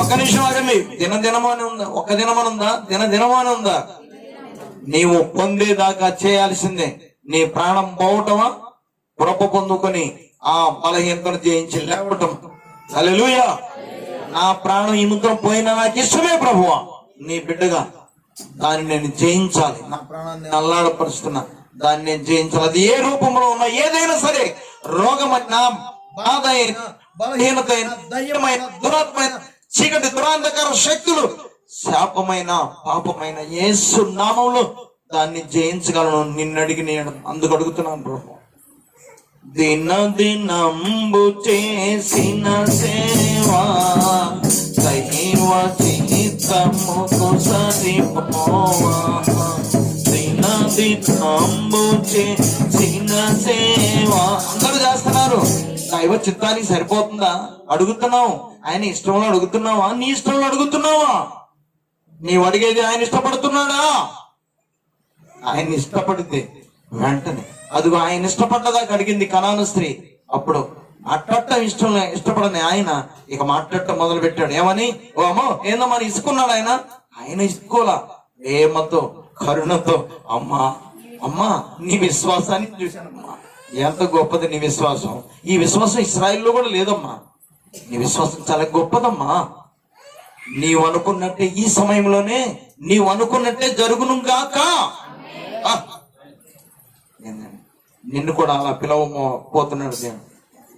ఒక్క నిమిషం ఆగండి. దినదినము అని ఉందా? ఒక దినమని ఉందా? దినదినము అని ఉందా? నీవు పొందేదాకా చేయాల్సిందే. నీ ప్రాణం పోవటమా, కృప పొందుకొని ఆ బలహీనతను జయించి లేవటం. హల్లెలూయా. నా ప్రాణం ఈ ముద్రం పోయినా నాకు ఇష్టమే ప్రభువా, నీ బిడ్డగా దాన్ని నేను జయించాలి. నా ప్రాణాన్ని అల్లాడపరుస్తున్నా, దాన్ని నేను జయించాలి. అది ఏ రూపంలో ఉన్నా, ఏదైనా సరే, రోగమైనా, బాధ అయినా, బలహీనత అయినా, దయ్యమైన, దురాత్మైన, చీకటి దురాంధకార శక్తులు శాపమైన పాపమైన యేసు నామంలో దాన్ని జయించగలను. నిన్ను అడిగి నేను అందుకు అడుగుతున్నాను ప్రభు. దినంబు చేసిన సేవా దైవ చిత్తముకు సరిపోవా. దినంబు చేసిన సేవా అందరూ చేస్తున్నారు. దైవ చిత్తానికి సరిపోతుందా? అడుగుతున్నావు. ఆయన ఇష్టంలో అడుగుతున్నావా? నీ ఇష్టంలో అడుగుతున్నావా? నీవు అడిగేది ఆయన ఇష్టపడుతున్నాడా? ఆయన ఇష్టపడితే వెంటనే అదిగో ఆయన ఇష్టపడ్డదాకా అడిగింది కనాను స్త్రీ. అప్పుడు మాట్లాడటం ఇష్టపడని ఆయన ఇక మాట్లాడటం మొదలు పెట్టాడు. ఏమని? ఓ అమ్మో ఏందమ్మా ఇసుకున్నాడు ఆయన. ఆయన ఇసుకోలా, ప్రేమతో కరుణతో అమ్మా అమ్మా నీ విశ్వాసాన్ని చూశానమ్మా, ఎంత గొప్పది నీ విశ్వాసం. ఈ విశ్వాసం ఇశ్రాయేల్లో కూడా లేదమ్మా. నీ విశ్వాసం చాలా గొప్పదమ్మా. నీవు అనుకున్నట్టే ఈ సమయంలోనే నీవు అనుకున్నట్టే జరుగును గాక. నిన్ను కూడా అలా పిలవపోతున్నాడు దేవుడు.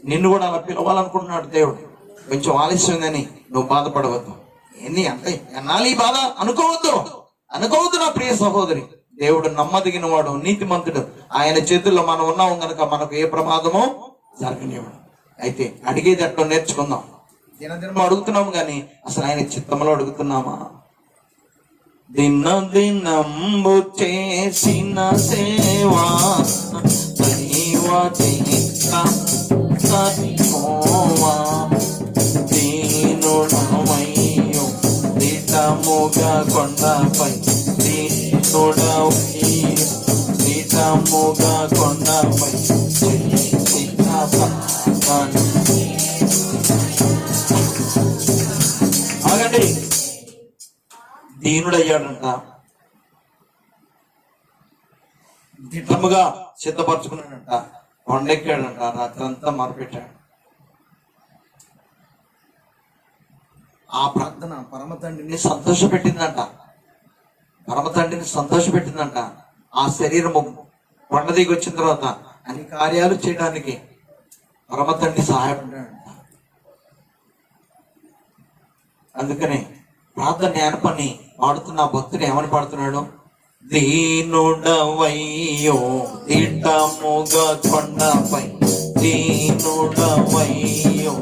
నిన్ను కూడా అలా పిలవాలనుకుంటున్నాడు దేవుడు. కొంచెం ఆలస్యంగాని నువ్వు బాధపడవద్దు. అంటే ఎన్నాళ్ళు ఈ బాధ అనుకోవద్దు నా ప్రియ సహోదరి. దేవుడు నమ్మదగిన వాడు, నీతిమంతుడు. ఆయన చేతుల్లో మనం ఉన్నాము గనక మనకు ఏ ప్రమాదమో జరగనివ్వడు. అయితే అడిగేది అట్లా నేర్చుకుందాం. దినదినం అడుగుతున్నాము కానీ అసలు ఆయన చిత్తంలో అడుగుతున్నామా? దినంబు చేసిన సేవా దైవ సరిపోవా. దీనుడవయ్యో దిటముగా కొండపై, దీనుడవయ్యో కొండపై ఆగండి. దీనుడయ్యాడంట, దిట్టముగా సిద్ధపరచుకున్నాడంట, కొండెక్కాడంట, రాత్రంతా మొరపెట్టాడు. ఆ ప్రార్థన పరమ తండ్రిని సంతోషపెట్టిందంట. ఆ శరీరము కొండ దిగి వచ్చిన తర్వాత అన్ని కార్యాలు చేయడానికి పరమ తండ్రి సహాయపడ్డాడంట. అందుకనే ప్రార్థన జ్ఞానపని పాడుతున్న భక్తుడు ఏమని పాడుతున్నాడు? దీనుడవయ్యో దిట్టముగా కొండపై, దీనుడవయ్యో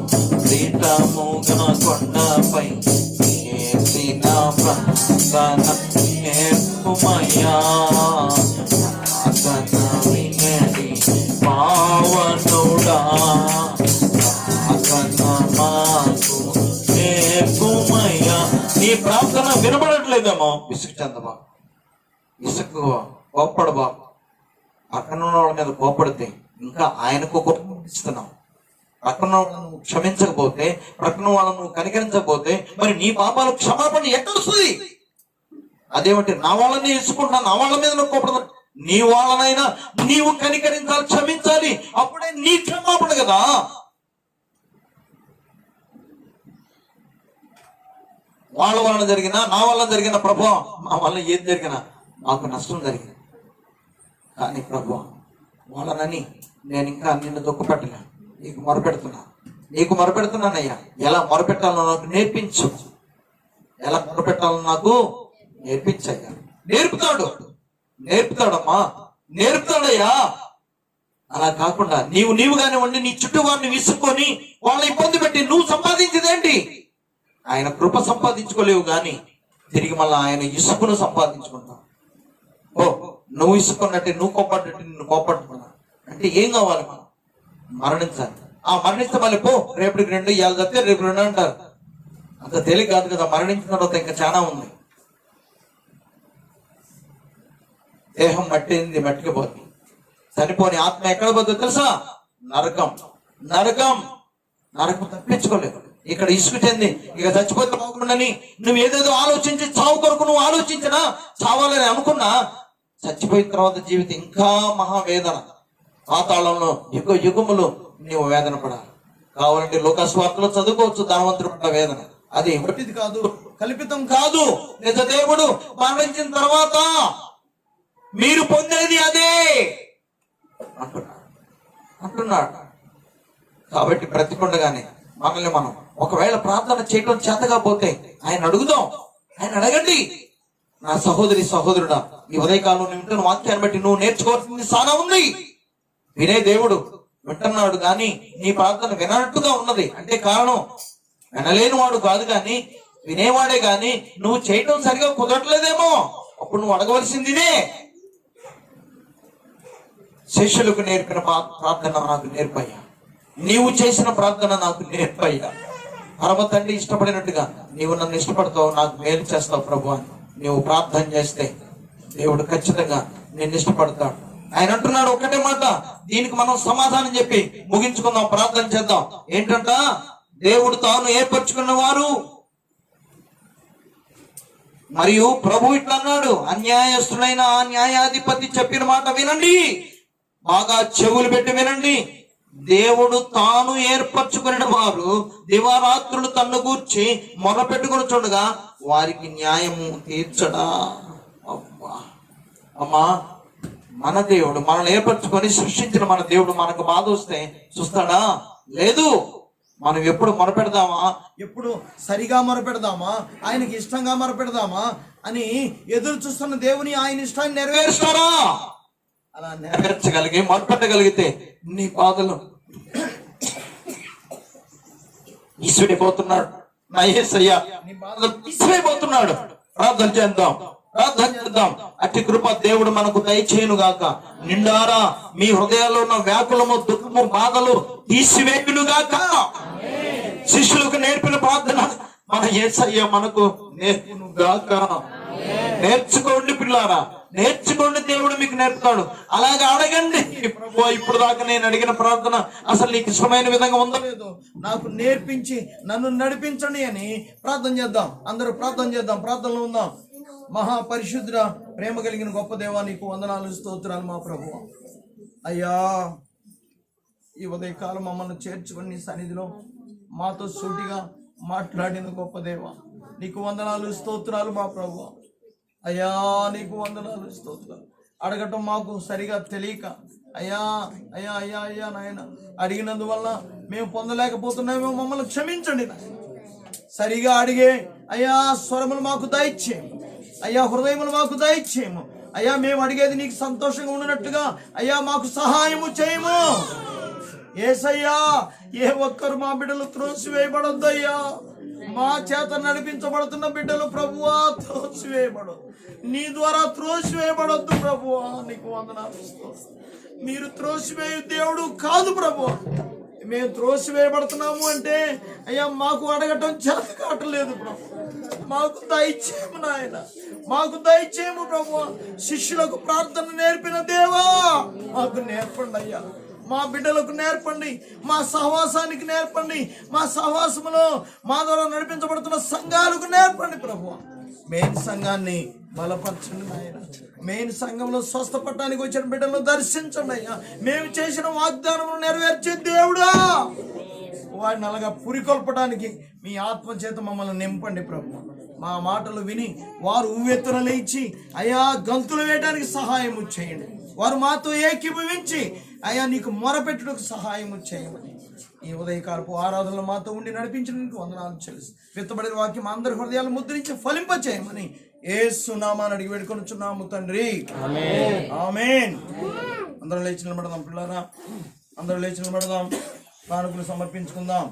దిట్టముగా కొండపై చేసిన ప్రార్థన నేర్పుమయ్యా. ప్రార్థన వినడి పావనుడా, ప్రార్థన మాకు నేర్పుమయ్యా. నీ ప్రార్థన వినబడట్లేదేమో, విసుగు చెందమా, విసుగు కోప్పడబా. పక్కన వాళ్ళ మీద కోప్పడితే ఇంకా ఆయనకు కోపిస్తున్నావు. పక్కన వాళ్ళను క్షమించకపోతే, పక్కన వాళ్ళను కనికరించకపోతే మరి నీ పాపాలు క్షమాపణ ఎక్కడొస్తుంది? అదేమంటే నా వాళ్ళని ఇసుకుంటున్నా, నా వాళ్ళ మీద నువ్వు కోపడదు. నీ వాళ్ళనైనా నీవు కనికరించాలి, క్షమించాలి. అప్పుడే నీ క్షమాపణ కదా. వాళ్ళ వలన జరిగినా, నా వల్ల జరిగిన ప్రభావం, మా వల్ల ఏది జరిగినా మాకు నష్టం జరిగింది. కానీ ప్రభు వాళ్ళనని నేను ఇంకా నిన్ను దుఃఖపెట్టలే. నీకు మొరపెడుతున్నానయ్యా. ఎలా మొరపెట్టాలో నాకు నేర్పించు. ఎలా మొరపెట్టాలో నాకు నేర్పించయ్యా. నేర్పుతాడమ్మా, నేర్పుతాడయ్యా. అలా కాకుండా నీవుగానే ఉండి నీ చుట్టూ వారిని విసుక్కొని వాళ్ళ ఇబ్బంది పెట్టి నువ్వు సంపాదించేదేంటి? ఆయన కృప సంపాదించుకోలేవు గాని తిరిగి మళ్ళీ ఆయన ఇసుకును సంపాదించుకుంటావు. ఓ నువ్వు ఇసుకున్నట్టే నువ్వు కోపడ్డట్టు నిన్ను కోపట్టుకున్నా అంటే ఏం కావాలి? మనం మరణించాలి. ఆ మరణిస్తే మళ్ళీ పో రేపటికి 2 ఇవాళ తప్పితే రేపు 2 అంటారు. అంత తేలిక కాదు కదా. మరణించిన తర్వాత ఇంకా చాలా ఉంది. దేహం మట్టింది, మట్టికి పోతుంది. చనిపోని ఆత్మ ఎక్కడ పోతుందో తెలుసా? నరకం తప్పించుకోలేదు. ఇక్కడ ఇసుకు చెంది ఇక చచ్చిపోతే బాగుండని నువ్వు ఏదేదో ఆలోచించి చావు కొరకు నువ్వు ఆలోచించినా, చావాలని అనుకున్నా, చచ్చిపోయిన తర్వాత జీవితం ఇంకా మహావేదన. పాతాళంలో యుగములు నీవు వేదన పడాలి. కావాలంటే లోకస్వార్తలో చదువుకోవచ్చు ధనవంతుడు పడ్డ వేదన. అది ఒకటిది కాదు, కల్పితం కాదు. నిజ దేవుడు మరణించిన తర్వాత మీరు పొందేది అదే అంటున్నాడు. కాబట్టి బ్రతికుండగానే మనల్ని మనం ఒకవేళ ప్రార్థన చేయడం చేతకపోతే ఆయన అడుగుదాం. ఆయన అడగండి. నా సహోదరి సహోదరుడా, ఈ ఉదయకాలం నువ్వు వింటున్న వాక్యాన్ని బట్టి నువ్వు నేర్చుకోవాల్సింది చాలా ఉంది. వినే దేవుడు వింటున్నాడు కానీ నీ ప్రార్థన వినట్టుగా ఉన్నది అంటే కారణం వినలేని వాడు కాదు కానీ వినేవాడే గాని నువ్వు చేయటం సరిగా కుదరట్లేదేమో. అప్పుడు నువ్వు అడగవలసింది ఇదే, శిష్యులకు నేర్పిన ప్రార్థన నాకు నేర్పయ్యా, నీవు చేసిన ప్రార్థన నాకు నేర్పయ్యా. పరమ తండ్రి ఇష్టపడినట్టుగా నీవు నన్ను ఇష్టపడతావు, నాకు మేలు చేస్తావు ప్రభు అని నీవు ప్రార్థన చేస్తే దేవుడు ఖచ్చితంగా నిన్ను ఇష్టపడతాడు. ఆయన అంటున్నాడు ఒక్కటే మాట, దీనికి మనం సమాధానం చెప్పి ముగించుకుందాం, ప్రార్థన చేద్దాం. ఏంటంట, దేవుడు తాను ఏర్పరచుకున్న వారు మరియు ప్రభు ఇట్లా అన్నాడు, అన్యాయస్తుడైన ఆ న్యాయాధిపతి చెప్పిన మాట వినండి, బాగా చెవులు పెట్టి వినండి. దేవుడు తాను ఏర్పరచుకున్న వారు దివారాత్రులు తన్ను గూర్చి మొర పెట్టుకుని చూడగా వారికి న్యాయము తీర్చడా. అమ్మా, మన దేవుడు మనల్ని ఏర్పరచుకొని సృష్టించిన మన దేవుడు మనకు బాధ వస్తే చూస్తాడా? లేదు. మనం ఎప్పుడు మొరపెడదామా, ఎప్పుడు సరిగా మొరపెడదామా, ఆయనకి ఇష్టంగా మొరపెడదామా అని ఎదురు చూస్తున్న దేవుని ఆయన ఇష్టాన్ని నెరవేరుస్తారా? అలా నెరవేర్చగలిగి మొరపెట్టగలిగితే నీ బాధలు ఈశ్వడిపోతున్నాడు. నా యేసయ్య నీ బాధలు ఈశ్వడిపోతున్నాడు. ప్రార్థన చేద్దాం, ప్రార్థన చేద్దాం. అట్టి కృప దేవుడు మనకు దయచేయును గాక. నిండారా మీ హృదయాల్లో ఉన్న వ్యాకులము, దుఃఖము, బాధలు తీసివేయును గాక. శిష్యులకు నేర్పిన ప్రార్థన మన యేసయ్య మనకు నేర్పును గాక. నేర్చుకోండి పిల్లారా, నేర్చుకోండి, దేవుడు మీకు నేర్పుతాడు. అలాగే అడగండి. ఇప్పుడు దాకా నేను అడిగిన ప్రార్థన అసలు నీకు ఇష్టమైన విధంగా ఉందో లేదో నాకు నేర్పించి నన్ను నడిపించండి అని ప్రార్థన చేద్దాం. అందరూ ప్రార్థన చేద్దాం, ప్రార్థనలో ఉందాం. మహాపరిశుద్ధుడ, ప్రేమ కలిగిన గొప్ప దేవా, నీకు వందనాలు, స్తోత్రాలు మా ప్రభువా. అయ్యా, ఈ ఉదయకాలం మమ్మల్ని చేర్చుకొని నీ సన్నిధిలో మాతో సూటిగా మాట్లాడిన గొప్ప దేవా, నీకు వందనాలు, స్తోత్రాలు మా ప్రభువా. అయ్యా, నీకు వందనాలు, స్తోత్రాలు. అడగటం మాకు సరిగా తెలియక అయ్యా అయ్యా అయ్యా అయ్యా నాయన అడిగినందువల్ల మేము పొందలేకపోతున్నామో మమ్మల్ని క్షమించండి. సరిగా అడిగే అయ్యా స్వరములు మాకు దయచేయము, అయ్యా హృదయములు మాకు దయచేయము. అయ్యా, మేము అడిగేది నీకు సంతోషంగా ఉన్నట్టుగా అయ్యా మాకు సహాయము చేయము. యేసయ్యా, ఏ ఒక్కరు మా బిడ్డలు త్రోసివేయబడొద్దయ్యా. మా చేత నడిపించబడుతున్న బిడ్డలు ప్రభువా త్రోసివేయబడదు, నీ ద్వారా త్రోసివేయబడొద్దు ప్రభువా. నీకు వందనాలు. మీరు త్రోసివేయు దేవుడు కాదు ప్రభువా. మేము త్రోసివేయబడుతున్నాము అంటే అయ్యా మాకు అడగటం చేత కావట్లేదు ప్రభు. మాకు దయచేయము నాయన, మాకు దయచేయము ప్రభు. శిష్యులకు ప్రార్థన నేర్పిన దేవా మాకు నేర్పండి అయ్యా. మా బిడ్డలకు నేర్పండి, మా సహవాసానికి నేర్పండి, మా సహవాసములో మా ద్వారా నడిపించబడుతున్న సంఘాలకు నేర్పండి ప్రభు. మెయిన్ సంఘాన్ని బలపరచండి నాయన. మెయిన్ సంఘంలో స్వస్థపడటానికి వచ్చిన బిడ్డలను దర్శించండి అయ్యా. మేము చేసిన వాగ్దానములు నెరవేర్చే దేవుడా, వాడిని అలాగా పురికొల్పడానికి మీ ఆత్మ చేత మమ్మల్ని నింపండి ప్రభు. మా మాటలు విని వారు ఉవ్వెత్తున లేచి అయ్యా గంతులు వేయడానికి సహాయము చేయండి. వారు మాతో ఏకీభవించి అయ్యా నీకు మొరపెట్టుటకు సహాయము చేయమని ఈ ఉదయకాలపు ఆరాధనలు మాతో ఉండి నడిపించడానికి వందనాలు చెల్లిసి విత్తబడిన వాక్యం అందరి హృదయాలు ముద్రించి ఫలింప చేయమని యేసు నామమున అడిగి వేడుకొనుచున్నాము తండ్రి, ఆమేన్. అందరూ లేచి నిలబడదాం పిల్లారా, అందరూ లేచి నిలబడదాం, కానుకలు సమర్పించుకుందాం.